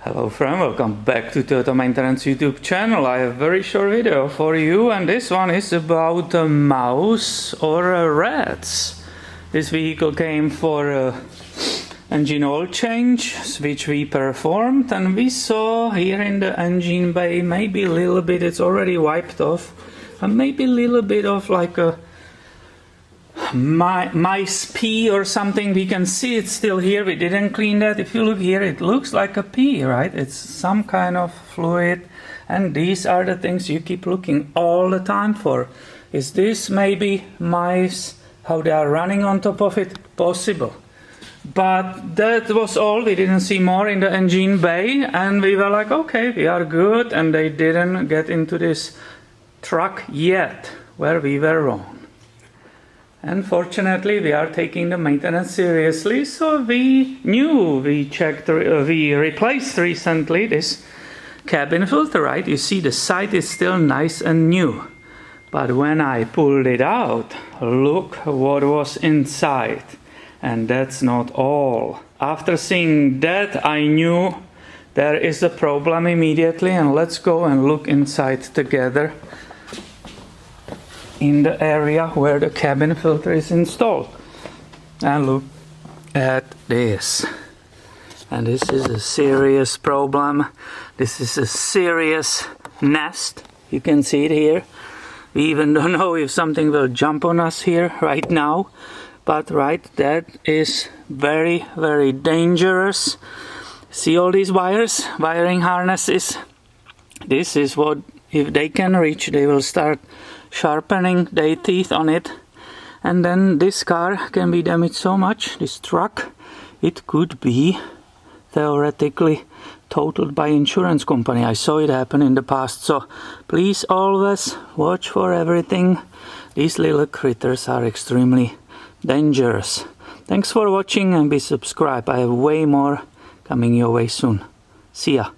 Hello friend, welcome back to Toyota Maintenance YouTube channel. I have a very short video for you, and this one is about a mouse or a rats. This vehicle came for a engine oil change, which we performed, and we saw here in the engine bay maybe a little bit, it's already wiped off, and maybe a little bit of like a mice pee or something. We can see it's still here. We didn't clean that. If you look here, it looks like a pee, right? It's some kind of fluid, and these are the things you keep looking all the time for. Is this maybe mice, how they are running on top of it? Possible. But that was all. We didn't see more in the engine bay, and we were like, okay, we are good, and they didn't get into this truck yet, where we were wrong. Unfortunately, we are taking the maintenance seriously, so we replaced recently this cabin filter, right? You see the side is still nice and new, but when I pulled it out, look what was inside. And that's not all. After seeing that, I knew there is a problem immediately, and let's go and look inside together in the area where the cabin filter is installed. And look at this. And this is a serious problem. This is a serious nest. You can see it here. We even don't know if something will jump on us here right now. But right, that is very, very dangerous. See all these wires, wiring harnesses? This is what, if they can reach, they will start sharpening their teeth on it, and then this car can be damaged so much, this truck, it could be theoretically totaled by insurance company. I saw it happen in the past, so please always watch for everything. These little critters are extremely dangerous. Thanks for watching, and be subscribed. I have way more coming your way soon. See ya.